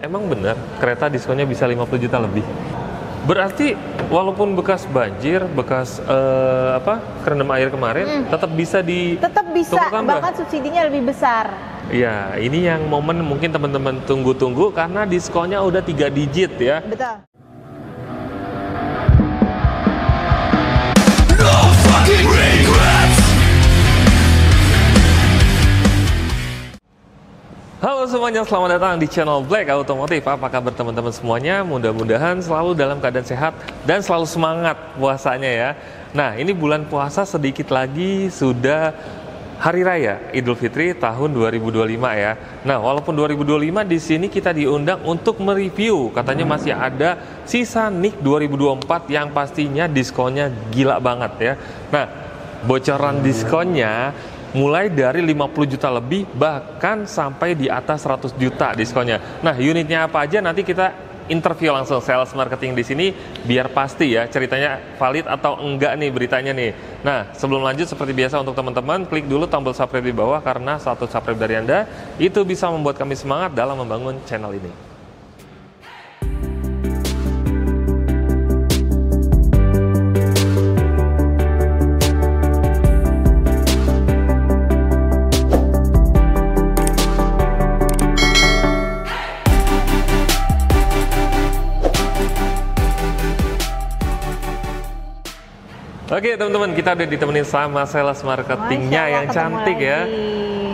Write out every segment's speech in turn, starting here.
Emang benar kereta diskonnya bisa 50 juta lebih? Berarti walaupun bekas banjir, bekas kerendam air kemarin, tetap bisa Tetap bisa, bahkan subsidinya lebih besar. Iya, ini yang momen mungkin teman-teman tunggu-tunggu karena diskonnya udah 3 digit ya. Betul. Halo semuanya, selamat datang di channel Black Automotive. Apa kabar teman-teman semuanya? Mudah-mudahan selalu dalam keadaan sehat dan selalu semangat puasanya ya. Nah, ini bulan puasa sedikit lagi sudah Hari Raya Idul Fitri tahun 2025 ya. Nah, walaupun 2025 di sini kita diundang untuk mereview. Katanya masih ada sisa NIK 2024 yang pastinya diskonnya gila banget ya. Nah, bocoran diskonnya mulai dari 50 juta lebih, bahkan sampai di atas 100 juta diskonnya. Nah, unitnya apa aja nanti kita interview langsung sales marketing di sini biar pasti ya ceritanya valid atau enggak nih beritanya nih. Nah, sebelum lanjut seperti biasa untuk teman-teman klik dulu tombol subscribe di bawah karena satu subscribe dari Anda itu bisa membuat kami semangat dalam membangun channel ini. Oke teman-teman, kita udah ditemenin sama sales marketingnya yang cantik ya.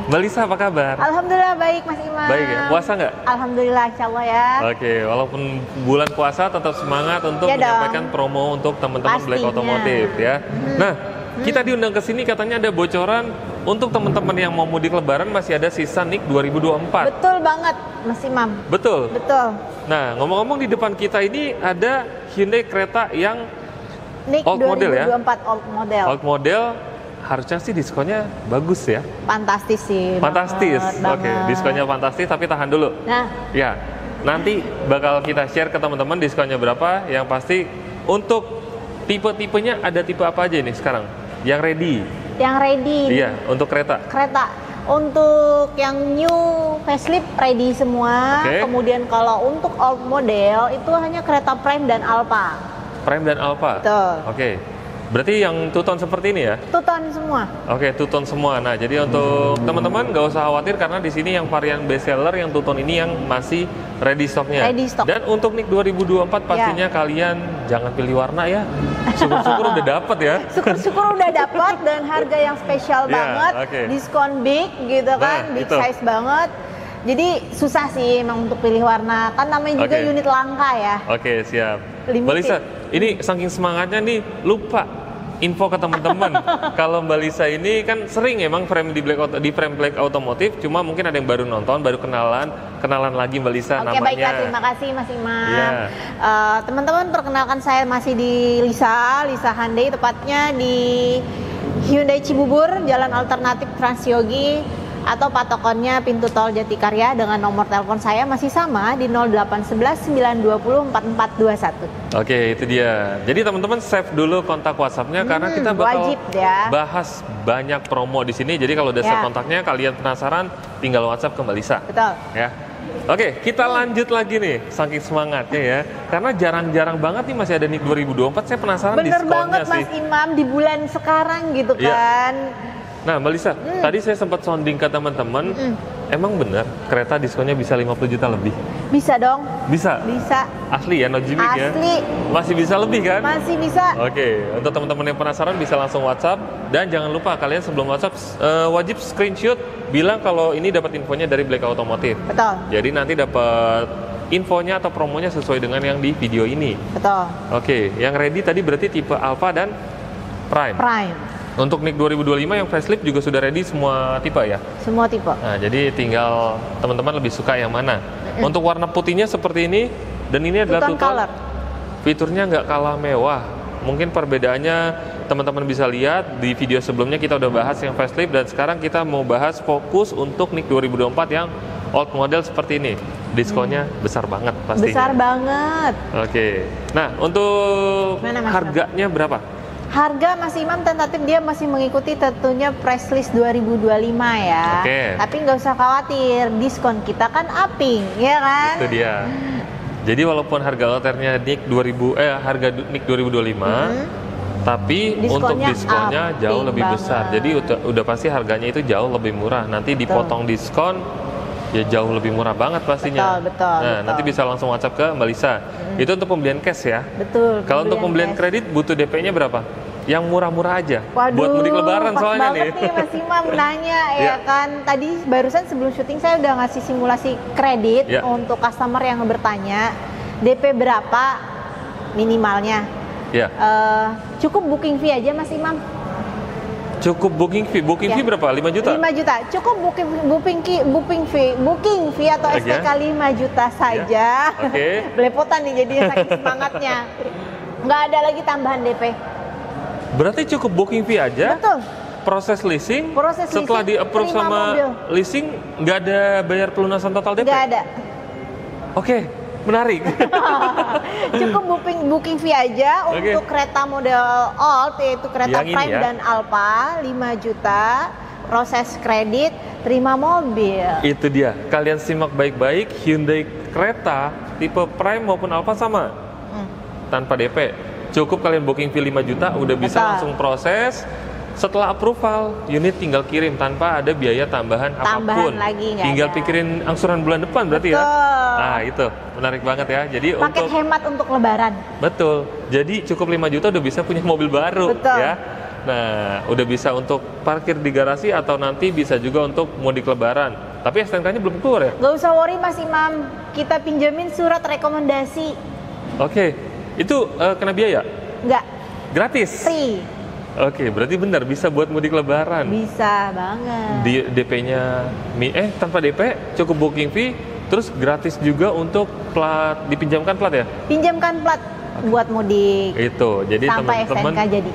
Mbak Lisa, apa kabar? Alhamdulillah baik Mas Imam. Baik ya, puasa nggak? Alhamdulillah, insya Allah ya. Oke, walaupun bulan puasa tetap semangat untuk menyampaikan promo untuk teman-teman Black Automotive ya. Nah, kita diundang ke sini katanya ada bocoran untuk teman-teman yang mau mudik lebaran masih ada sisa NIK 2024. Betul banget Mas Imam. Betul? Betul. Nah, ngomong-ngomong di depan kita ini ada Hyundai Creta yang NIK old 2024 model ya? Old model. Old model, harusnya sih diskonnya bagus ya? Fantastis sih. Fantastis, oke. Diskonnya fantastis, tapi tahan dulu. Nah, ya, nanti bakal kita share ke teman-teman diskonnya berapa. Yang pasti untuk tipe-tipenya ada tipe apa aja nih sekarang? Yang ready? Yang ready. Iya, untuk kereta. Kereta. Untuk yang new facelift ready semua. Kemudian kalau untuk old model itu hanya kereta Prime dan Alfa. Prime dan Alfa. Betul. Oke. Berarti yang two tone seperti ini ya? Two tone semua. Oke, two tone semua. Nah, jadi untuk teman-teman nggak usah khawatir karena di sini yang varian best seller yang two tone ini yang masih ready stocknya. Ready stock. Dan untuk NIK 2024 pastinya kalian jangan pilih warna ya. Syukur-syukur udah dapat ya. Syukur-syukur udah dapat dan harga yang spesial banget. Diskon big gitu kan, big size banget. Jadi susah sih emang untuk pilih warna, kan namanya juga unit langka ya. Oke, siap. Mbak Lisa, ini saking semangatnya nih lupa info ke teman-teman. Kalau Mbak Lisa ini kan sering emang frame di frame Black Automotive, cuma mungkin ada yang baru nonton, baru kenalan lagi Mbak Lisa namanya. Oke, baiklah, terima kasih Mas Imam. Teman-teman, perkenalkan saya masih di Lisa Hyundai, tepatnya di Hyundai Cibubur, Jalan Alternatif Transyogi, atau patokannya pintu tol Jatikarya dengan nomor telepon saya masih sama di 0811 920 4421. Oke, itu dia. Jadi teman-teman save dulu kontak WhatsApp-nya karena kita bakal bahas banyak promo di sini. Jadi kalau udah save kontaknya, kalian penasaran, tinggal WhatsApp ke Mbak Lisa. Betul. Ya. Oke, kita lanjut lagi nih, saking semangatnya ya. Karena jarang-jarang banget nih masih ada NIK 2024. Saya penasaran diskonnya sih. Bener banget Mas Imam, di bulan sekarang gitu kan. Nah, Mbak Lisa, tadi saya sempat sounding ke teman-teman, emang benar kereta diskonnya bisa 50 juta lebih? Bisa dong. Bisa? Bisa. Asli ya, no gimmick ya? Asli. Masih bisa lebih kan? Masih bisa. Oke, untuk teman-teman yang penasaran bisa langsung WhatsApp. Dan jangan lupa kalian sebelum WhatsApp wajib screenshot bilang kalau ini dapat infonya dari Black Automotive. Betul. Jadi nanti dapat infonya atau promonya sesuai dengan yang di video ini. Betul. Oke, yang ready tadi berarti tipe Alfa dan Prime. Untuk NIK 2025 yang facelift juga sudah ready semua tipe ya? Semua tipe. Nah, jadi tinggal teman-teman lebih suka yang mana. Untuk warna putihnya seperti ini, dan ini adalah two tone. Fiturnya nggak kalah mewah. Mungkin perbedaannya teman-teman bisa lihat di video sebelumnya kita udah bahas yang facelift, dan sekarang kita mau bahas fokus untuk NIK 2024 yang old model seperti ini. Diskonnya besar banget pastinya. Besar banget. Oke. Nah, untuk harganya berapa? Harga Mas Imam tentatif dia masih mengikuti tentunya price list 2025 ya. Oke. Tapi nggak usah khawatir, diskon kita kan upping, ya kan? Itu dia. Jadi walaupun harga alternya harga NIK 2025, tapi untuk diskonnya jauh lebih besar. Jadi udah pasti harganya itu jauh lebih murah. Nanti dipotong diskon ya jauh lebih murah banget pastinya. Betul. Nanti bisa langsung WhatsApp ke Mbak Lisa. Itu untuk pembelian cash ya. Betul. Kalau untuk pembelian kredit butuh DP-nya berapa? Yang murah-murah aja. Waduh, buat mudik lebaran pas soalnya banget nih Mas Imam nanya ya kan. Tadi barusan sebelum syuting saya udah ngasih simulasi kredit untuk customer yang bertanya DP berapa minimalnya. Cukup booking fee aja Mas Imam. Cukup booking fee berapa? 5 juta? 5 juta. Cukup booking fee atau SPK 5 juta saja. Belepotan nih jadinya saking semangatnya. Nggak ada lagi tambahan DP. Berarti cukup booking fee aja? Betul. Proses leasing, setelah di-approve sama leasing, nggak ada bayar pelunasan total DP? Nggak ada. Oke, menarik. Cukup booking fee aja untuk kereta model Alt, yaitu kereta yang Prime dan Alpha, 5 juta, proses kredit, terima mobil. Itu dia, kalian simak baik-baik, Hyundai kereta tipe Prime maupun Alpha sama, tanpa DP. Cukup kalian booking fee 5 juta, udah bisa langsung proses. Setelah approval, unit tinggal kirim tanpa ada biaya tambahan apapun. Lagi, tinggal pikirin angsuran bulan depan berarti ya. Nah itu menarik banget ya. Jadi paket hemat untuk lebaran. Betul. Jadi cukup 5 juta udah bisa punya mobil baru. Ya. Nah udah bisa untuk parkir di garasi atau nanti bisa juga untuk mudik lebaran. Tapi STNK-nya belum keluar ya? Gak usah worry Mas Imam, kita pinjemin surat rekomendasi. Oke, itu kena biaya? Enggak. Gratis? Free. Oke, berarti benar bisa buat mudik lebaran. Bisa banget. DP-nya tanpa DP, cukup booking fee, terus gratis juga untuk plat, dipinjamkan plat ya? Pinjamkan plat buat mudik. Itu. Jadi teman-teman jadi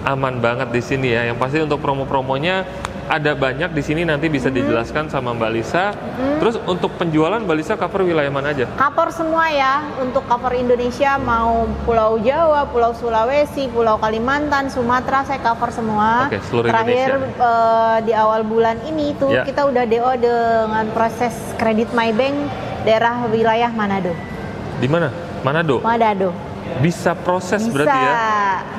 aman banget di sini ya. Yang pasti untuk promo-promonya ada banyak di sini, nanti bisa dijelaskan sama Mbak Lisa. Terus untuk penjualan Mbak Lisa cover wilayah mana aja? Cover semua ya, untuk cover Indonesia, mau Pulau Jawa, Pulau Sulawesi, Pulau Kalimantan, Sumatera, saya cover semua. Oke, seluruh Terakhir Indonesia. Di awal bulan ini tuh kita udah DO dengan proses kredit MyBank daerah wilayah Manado. Di mana? Manado. Bisa proses berarti ya.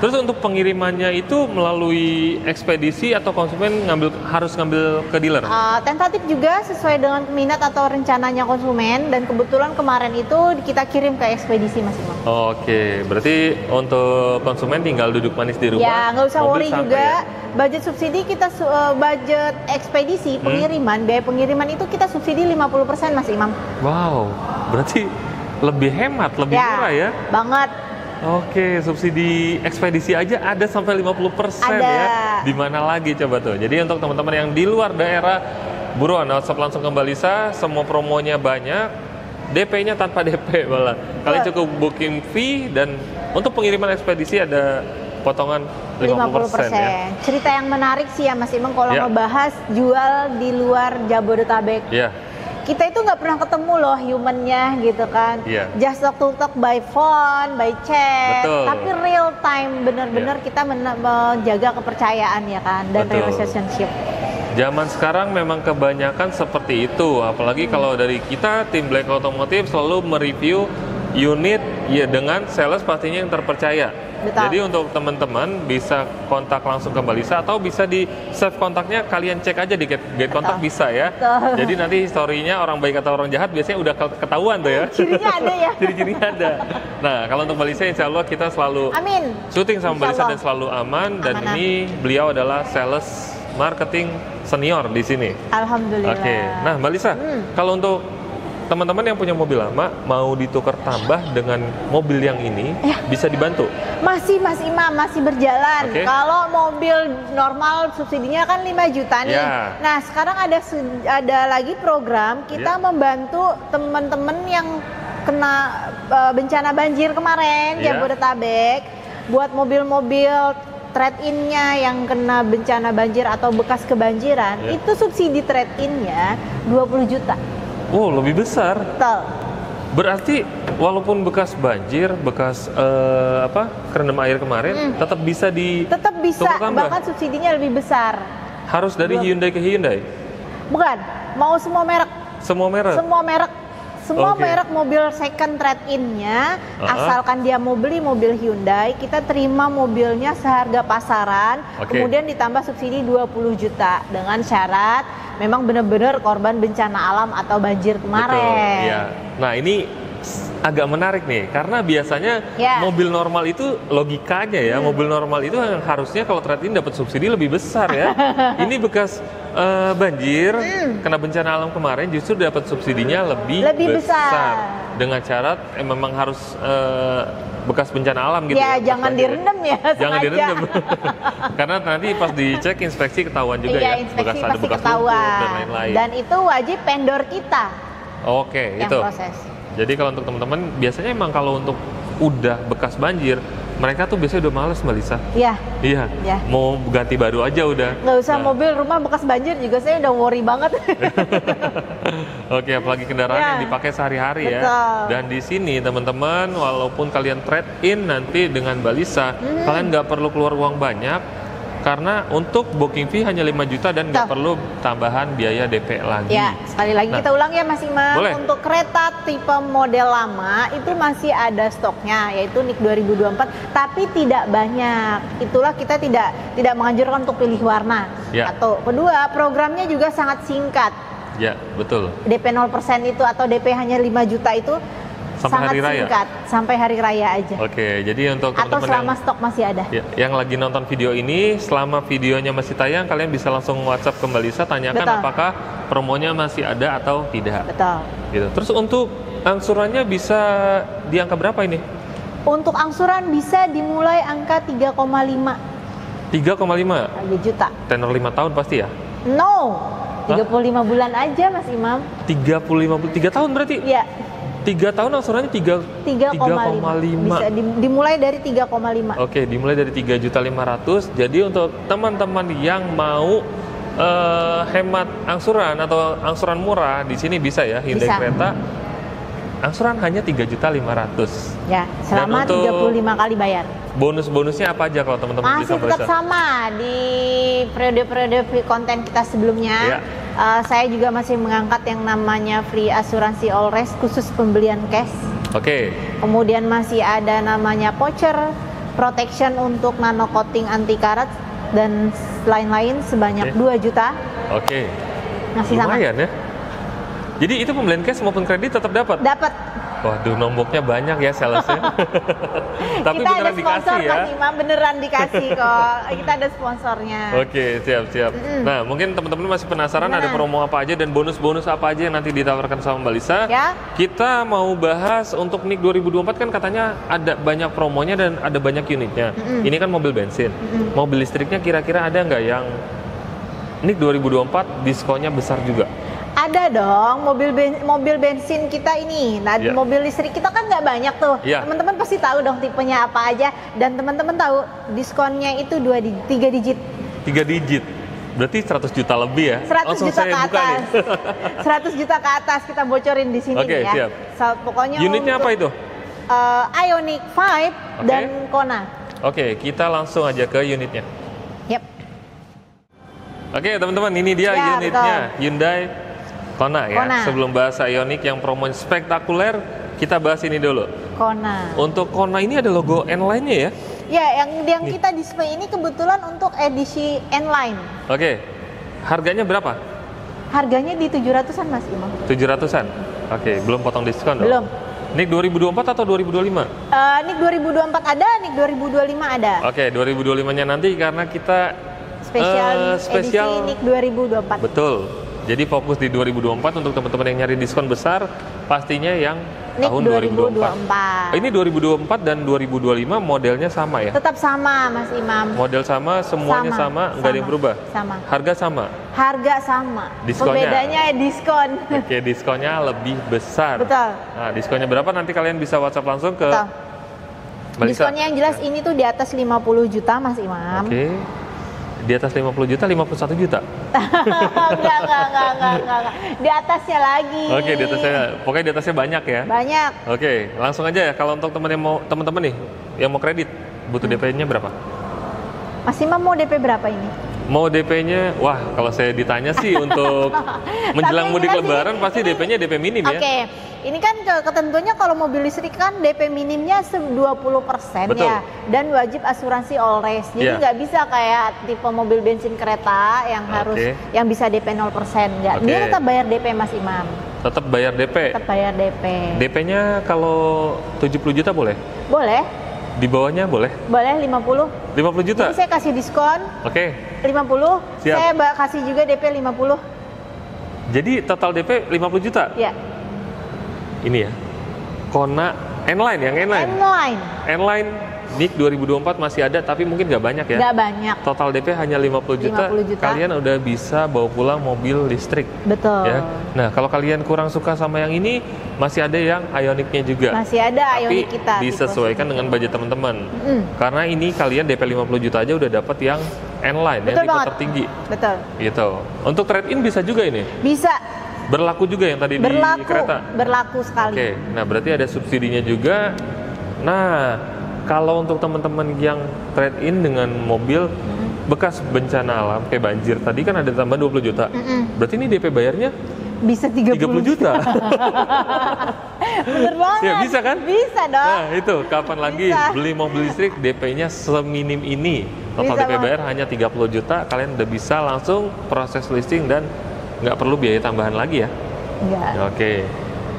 Terus untuk pengirimannya itu melalui ekspedisi atau konsumen harus ngambil ke dealer? Tentatif juga sesuai dengan minat atau rencananya konsumen, dan kebetulan kemarin itu kita kirim ke ekspedisi Mas Imam. Oke, berarti untuk konsumen tinggal duduk manis di rumah. Ya, nggak usah worry juga. Ya? Budget subsidi kita budget ekspedisi pengiriman, biaya pengiriman itu kita subsidi 50% Mas Imam. Wow, berarti lebih hemat, lebih murah ya? Banget. Oke, subsidi ekspedisi aja ada sampai 50% ya. Di mana lagi coba tuh. Jadi untuk teman-teman yang di luar daerah, buruan WhatsApp langsung ke Mbak Lisa, semua promonya banyak, DP-nya tanpa DP malah. Kalian cukup booking fee, dan untuk pengiriman ekspedisi ada potongan 50% ya. Cerita yang menarik sih ya Mas Imam kalau ngebahas jual di luar Jabodetabek. Kita itu nggak pernah ketemu loh humannya gitu kan. Just talk by phone, by chat. Tapi real time, bener-bener kita menjaga kepercayaan ya kan, dan relationship. Zaman sekarang memang kebanyakan seperti itu. Apalagi kalau dari kita tim Black Automotive selalu mereview unit ya dengan sales pastinya yang terpercaya. Jadi untuk teman-teman bisa kontak langsung ke Mbak Lisa, atau bisa di save kontaknya, kalian cek aja di get kontak bisa ya. Jadi nanti historinya orang baik atau orang jahat biasanya udah ketahuan tuh ya. Cirinya ada ya. Ciri-cirinya ada. Nah kalau untuk Mbak Lisa insya Allah kita selalu syuting sama Mbak Lisa dan selalu aman. Dan ini beliau adalah sales marketing senior di sini. Alhamdulillah. Oke. Nah Mbak Lisa, kalau untuk teman-teman yang punya mobil lama mau ditukar tambah dengan mobil yang ini, bisa dibantu? Masih Mas Imam, masih berjalan. Kalau mobil normal subsidinya kan 5 juta nih. Nah sekarang ada lagi program kita membantu teman-teman yang kena bencana banjir kemarin Jabodetabek, buat mobil-mobil trade-in-nya yang kena bencana banjir atau bekas kebanjiran, itu subsidi trade-in-nya 20 juta. Oh, lebih besar. Betul. Berarti walaupun bekas banjir, bekas kerendam air kemarin, tetap bisa Tetap bisa, bahkan subsidinya lebih besar. Harus dari Hyundai ke Hyundai? Bukan, mau semua merek. Semua merek? Semua merek. Semua merek mobil second trade-in-nya, asalkan dia mau beli mobil Hyundai, kita terima mobilnya seharga pasaran, kemudian ditambah subsidi 20 juta dengan syarat memang benar-benar korban bencana alam atau banjir kemarin. Betul, iya. Nah, ini agak menarik nih, karena biasanya mobil normal itu logikanya ya, mobil normal itu yang harusnya kalau trade-in dapat subsidi lebih besar ya. Ini bekas banjir, kena bencana alam kemarin justru dapat subsidinya lebih besar. Dengan syarat memang harus bekas bencana alam gitu ya. Jangan direndam ya, jangan direndam. Karena nanti pas dicek inspeksi ketahuan juga ya, inspeksi ada bekas ketahuan. lumpur dan lain-lain. Dan itu wajib vendor kita. Yang itu proses. Jadi kalau untuk teman-teman, biasanya emang kalau untuk udah bekas banjir, mereka tuh biasanya udah males, Mbak Lisa. Iya. Mau ganti baru aja udah. Nggak usah mobil, rumah bekas banjir juga saya udah worry banget. Oke, apalagi kendaraan yang dipakai sehari-hari ya. Dan di sini teman-teman, walaupun kalian trade in nanti dengan Mbak Lisa, kalian nggak perlu keluar uang banyak. Karena untuk booking fee hanya 5 juta dan nggak perlu tambahan biaya DP lagi. Ya, sekali lagi kita ulang ya Mas Imam. Boleh. Untuk kereta tipe model lama itu masih ada stoknya, yaitu NIK 2024, tapi tidak banyak. Itulah kita tidak menganjurkan untuk pilih warna. Atau kedua, programnya juga sangat singkat. Ya, betul. DP 0% itu atau DP hanya 5 juta itu sampai hari raya? Singkat, sampai hari raya aja. Oke, jadi untuk teman-teman atau selama stok masih ada. Yang lagi nonton video ini, selama videonya masih tayang, kalian bisa langsung WhatsApp ke Mbak Lisa, tanyakan apakah promonya masih ada atau tidak. Betul. Gitu. Terus untuk angsurannya bisa di angka berapa ini? Untuk angsuran bisa dimulai angka 3,5. 3,5 juta. Tenor 5 tahun pasti ya? No, 35 bulan aja Mas Imam. 3 tahun berarti? Iya. 3 tahun angsurannya 3,5. Bisa dimulai dari 3,5. Oke, dimulai dari 3.500.000. Jadi untuk teman-teman yang mau hemat angsuran atau angsuran murah, di sini bisa ya, Hyundai Creta. Angsuran hanya 3.500.000. Ya, selama 35 kali bayar. Bonus-bonusnya apa aja kalau teman-teman bisa? Masih tetap sama di periode-periode konten kita sebelumnya. Saya juga masih mengangkat yang namanya free asuransi all risk khusus pembelian cash. Kemudian masih ada namanya voucher protection untuk nano coating anti karat dan lain-lain sebanyak 2 juta. Masih lumayan sama ya. Jadi itu pembelian cash maupun kredit tetap dapat? Dapat. Waduh, nomboknya banyak ya salesnya. Tapi kita beneran ada sponsor, dikasih ya? Mas Imam, beneran dikasih kok. Kita ada sponsornya. Siap. Nah, mungkin teman-teman masih penasaran ada promo apa aja dan bonus-bonus apa aja yang nanti ditawarkan sama Mbak Lisa. Kita mau bahas untuk NIK 2024 kan katanya ada banyak promonya dan ada banyak unitnya. Ini kan mobil bensin. Mobil listriknya kira-kira ada nggak yang NIK 2024 diskonnya besar juga? Ada dong, mobil bensin kita ini. Nah, mobil listrik kita kan nggak banyak tuh. Teman-teman pasti tahu dong tipenya apa aja. Dan teman-teman tahu diskonnya itu 3 digit. 3 digit? Berarti 100 juta lebih ya? 100 juta ke atas. 100 juta ke atas kita bocorin di sini ya. Siap. Pokoknya unitnya apa itu? Ioniq 5 dan Kona. Kita langsung aja ke unitnya. Teman-teman, ini dia unitnya. Betul. Hyundai Kona ya. Sebelum bahas Ioniq yang promo spektakuler, kita bahas ini dulu. Kona. Untuk Kona ini ada logo N-Line-nya ya? Ya, yang kita display ini kebetulan untuk edisi N-Line. Harganya berapa? Harganya di 700-an Mas Imam. 700-an? Belum potong diskon dong? Belum. NIK 2024 atau 2025? NIK 2024 ada, NIK 2025 ada. 2025-nya nanti karena kita spesial edisi NIK 2024. Betul. Jadi fokus di 2024 untuk teman-teman yang nyari diskon besar, pastinya yang NIK tahun 2024. Ini 2024 dan 2025 modelnya sama ya? Tetap sama Mas Imam. Model sama, semuanya sama, nggak ada yang berubah? Sama. Harga sama? Harga sama. Diskonnya? Pembedanya diskon. Diskonnya lebih besar. Betul. Nah, diskonnya berapa nanti kalian bisa WhatsApp langsung ke Diskonnya yang jelas ini tuh di atas 50 juta Mas Imam. Di atas 50 juta, 51 juta. Enggak. Di atasnya lagi. Oke, di atasnya. Pokoknya di atasnya banyak ya. Banyak. Oke, langsung aja ya. Kalau untuk teman-teman nih yang mau kredit, butuh DP-nya berapa? Mas Imam mau DP berapa ini? Mau DP-nya, wah kalau saya ditanya sih untuk menjelang mudik lebaran pasti DP-nya DP minim ya. Oke, ini kan ketentuannya kalau mobil listrik kan DP minimnya 20% ya. Dan wajib asuransi all race. Jadi nggak bisa kayak tipe mobil bensin kereta yang harus yang bisa DP 0%. Nggak, dia tetap bayar DP Mas Imam. Tetap bayar DP? Tetap bayar DP. DP-nya kalau 70 juta boleh? Boleh. Di bawahnya boleh? Boleh 50. 50 juta? Jadi saya kasih diskon. 50. Siap. Saya kasih juga DP 50. Jadi total DP 50 juta? Iya. Ini ya. Kona N-Line, yang N-Line. N-Line NIK 2024 masih ada tapi mungkin nggak banyak ya? Nggak banyak. Total DP hanya 50 juta. Kalian udah bisa bawa pulang mobil listrik. Betul. Ya. Nah, kalau kalian kurang suka sama yang ini, masih ada yang Ioniq-nya juga. Masih ada Ioniq kita. Disesuaikan dengan budget teman-teman. Karena ini kalian DP 50 juta aja udah dapat yang N-Line, yang tipe tertinggi. Betul. Gitu. Untuk trade-in bisa juga ini? Bisa. Berlaku juga yang tadi di kereta? Berlaku sekali. Oke, nah berarti ada subsidinya juga. Nah, kalau untuk teman-teman yang trade-in dengan mobil bekas bencana alam kayak banjir tadi kan ada tambah 20 juta. Berarti ini DP bayarnya bisa 30 juta. Bener banget. Ya, bisa kan? Bisa dong. Nah, itu kapan lagi beli mobil listrik DP-nya seminim ini. Total DP bayar hanya 30 juta, kalian udah bisa langsung proses listing dan nggak perlu biaya tambahan lagi ya. Enggak. Oke.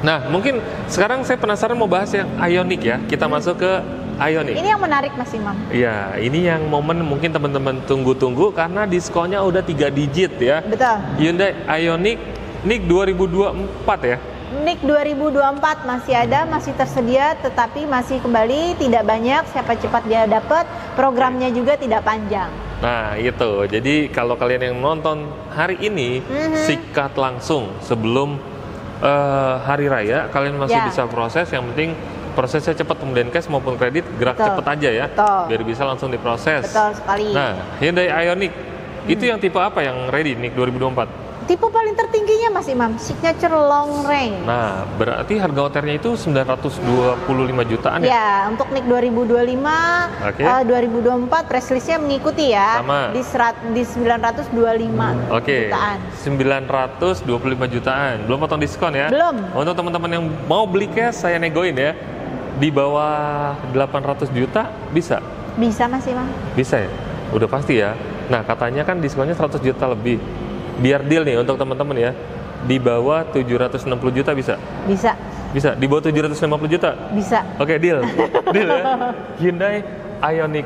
Nah, mungkin sekarang saya penasaran mau bahas yang Ioniq ya. Kita masuk ke Ioniq. Ini yang menarik Mas Imam. Iya, ini yang momen mungkin teman-teman tunggu-tunggu karena diskonnya udah 3 digit ya. Betul. Hyundai Ioniq NIK 2024 ya. NIK 2024 masih ada, masih tersedia, tetapi masih kembali tidak banyak. Siapa cepat dia dapat, programnya juga tidak panjang. Nah itu, jadi kalau kalian yang nonton hari ini, sikat langsung sebelum hari raya, kalian masih bisa proses. Yang penting prosesnya cepat, pembelian cash maupun kredit gerak cepet aja ya, biar bisa langsung diproses. Betul sekali. Nah, Hyundai Ioniq itu yang tipe apa yang ready NIK 2024? Tipe paling tertingginya Mas Imam, signature long range. Nah, berarti harga OTR-nya itu 925 jutaan ya? Ya, untuk NIK 2025, 2024 press list-nya mengikuti ya. Sama. Di 925 jutaan. 925 jutaan. Belum potong diskon ya? Belum. Untuk teman-teman yang mau beli cash, saya negoin ya. Di bawah 800 juta bisa? Bisa Mas Imam. Bisa ya? Udah pasti ya. Nah, katanya kan diskonnya 100 juta lebih. Biar deal nih untuk teman-teman ya. Di bawah 760 juta bisa? Bisa. Bisa? Di bawah 750 juta? Bisa. Oke, deal. Deal ya. Hyundai Ioniq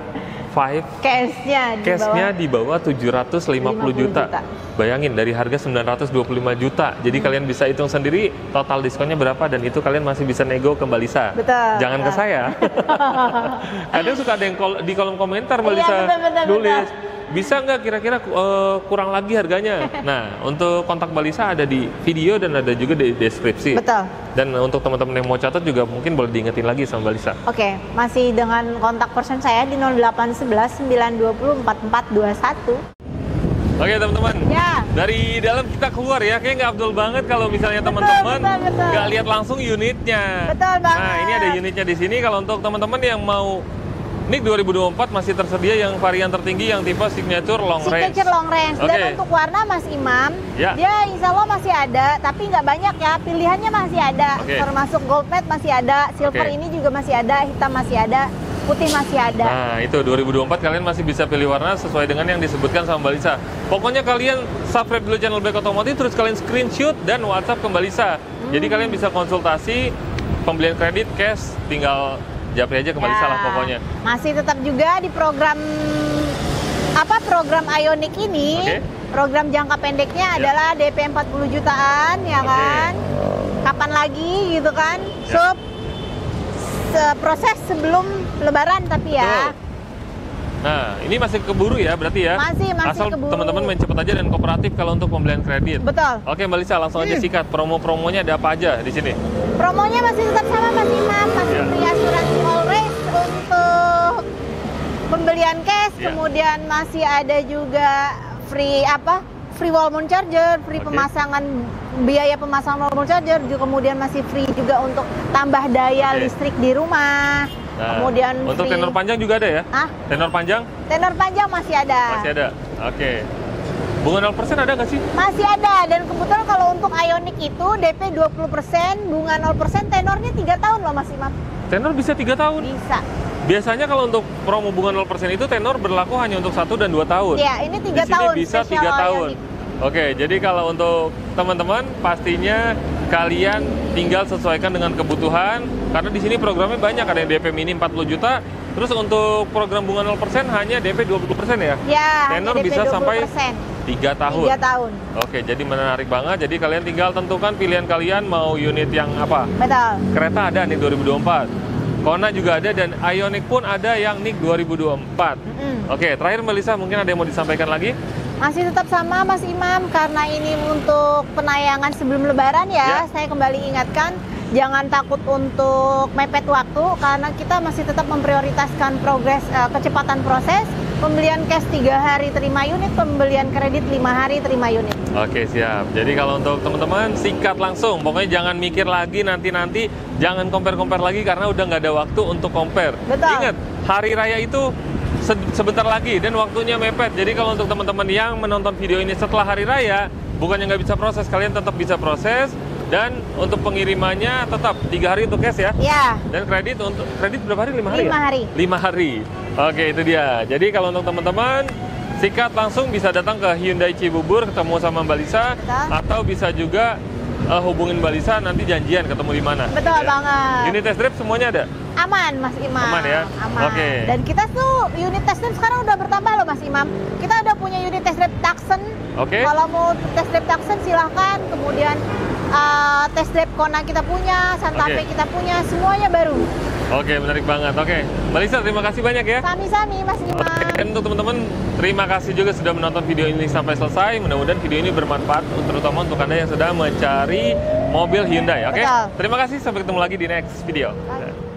5 Cashnya di bawah 750 juta. Bayangin dari harga 925 juta. Jadi kalian bisa hitung sendiri total diskonnya berapa dan itu kalian masih bisa nego ke Mbak Lisa. Betul. Jangan ke saya. Kadang suka ada yang di kolom komentar Mbak Lisa nulis. Bisa nggak kira-kira kurang lagi harganya? Nah, untuk kontak Mbak Lisa ada di video dan ada juga di deskripsi. Betul. Dan untuk teman-teman yang mau catat juga mungkin boleh diingetin lagi sama Mbak Lisa. Oke, masih dengan kontak person saya di 0811 920 4421. Oke teman-teman, ya. Dari dalam kita keluar ya, kayak nggak Abdul banget kalau misalnya teman-teman nggak lihat langsung unitnya. Betul banget. Nah ini ada unitnya di sini. Kalau untuk teman-teman yang mau NIK 2024 masih tersedia yang varian tertinggi yang tipe signature long range. Signature long range. Dan untuk warna Mas Imam, dia insya Allah masih ada, tapi nggak banyak ya. Pilihannya masih ada. Termasuk gold matte masih ada, silver ini juga masih ada, hitam masih ada, putih masih ada. Nah itu 2024 kalian masih bisa pilih warna sesuai dengan yang disebutkan sama Mbak Lisa. Pokoknya kalian subscribe dulu channel Black Otomotif, terus kalian screenshot dan WhatsApp ke Mbak Lisa. Jadi kalian bisa konsultasi pembelian kredit cash, tinggal japri aja ke Mbak Lisa lah pokoknya. Masih tetap juga di program program Ioniq ini. Program jangka pendeknya adalah DP 40 jutaan ya kan. Kapan lagi gitu kan? Proses sebelum lebaran tapi ya. Nah, ini masih keburu ya berarti ya? Masih Asal keburu. teman-teman main cepet aja dan kooperatif kalau untuk pembelian kredit. Betul. Oke Mbak Lisa, langsung aja sikat. Promo-promonya ada apa aja di sini? Promonya masih tetap sama Mas Imam, masih free asuransi all race untuk pembelian cash, Ya. kemudian masih ada juga free wall mount charger, free Oke. pemasangan, biaya pemasangan wall mount charger, juga kemudian masih free juga untuk tambah daya Oke. listrik di rumah. Nah, Kemudian untuk free- tenor panjang juga ada ya? Ah, Tenor panjang tenor panjang masih ada. masih ada. Oke. Bunga 0% ada nggak sih? Masih ada, dan kebetulan kalau untuk Ioniq itu DP 20%, bunga 0%, tenornya 3 tahun loh Mas Imam. Tenor bisa 3 tahun. Bisa. Biasanya kalau untuk promo bunga 0% itu tenor berlaku hanya untuk 1 dan 2 tahun. Ya, ini 3 Di sini tahun. bisa spesial 3 tahun. Ioniq. Oke, jadi kalau untuk teman-teman pastinya kalian tinggal sesuaikan dengan kebutuhan karena di sini programnya banyak, ada yang DP mini 40 juta. Terus untuk program bunga 0% hanya DP 20% ya? Ya, Tenor hanya DP bisa sampai 20%. 3 tahun. 3 tahun. Oke, jadi menarik banget. Jadi kalian tinggal tentukan pilihan kalian mau unit yang apa. Betul. Kereta ada nih 2024. Kona juga ada dan Ioniq pun ada yang NIK 2024. Oke, terakhir Mbak Lisa mungkin ada yang mau disampaikan lagi? Masih tetap sama Mas Imam, karena ini untuk penayangan sebelum Lebaran Ya. ya. Saya kembali ingatkan, jangan takut untuk mepet waktu, karena kita masih tetap memprioritaskan kecepatan proses. Pembelian cash 3 hari terima unit, pembelian kredit 5 hari terima unit. Oke, siap. Jadi kalau untuk teman-teman sikat langsung. Pokoknya jangan mikir lagi nanti-nanti, jangan compare-compare lagi karena udah nggak ada waktu untuk compare. Betul. Ingat, hari raya itu sebentar lagi dan waktunya mepet. Jadi kalau untuk teman-teman yang menonton video ini setelah hari raya, bukannya nggak bisa proses, kalian tetap bisa proses. Dan untuk pengirimannya tetap 3 hari untuk cash ya. Ya, Dan kredit berapa hari? 5 hari 5 ya? hari. 5 hari. Oke, itu dia. Jadi kalau untuk teman-teman sikat langsung bisa datang ke Hyundai Cibubur ketemu sama Mbak Lisa. Betul. Atau bisa juga hubungin Mbak Lisa nanti janjian ketemu di mana. Betul banget. Unit test drive semuanya ada? Aman Mas Imam. Aman ya? Aman. Oke. Dan kita tuh unit test drive sekarang udah bertambah loh Mas Imam. Kita udah punya unit test drive Tucson. Oke. Kalau mau test drive Tucson silahkan. Kemudian test drive Kona kita punya, Santa Fe Oke. kita punya, semuanya baru. Oke, menarik banget. Oke, Mbak Lisa terima kasih banyak ya. Sami-sami Mas Imam. Dan untuk teman-teman, terima kasih juga sudah menonton video ini sampai selesai. Mudah-mudahan video ini bermanfaat, terutama untuk Anda yang sedang mencari mobil Hyundai. Oke, Betul. terima kasih. Sampai ketemu lagi di next video. Bye.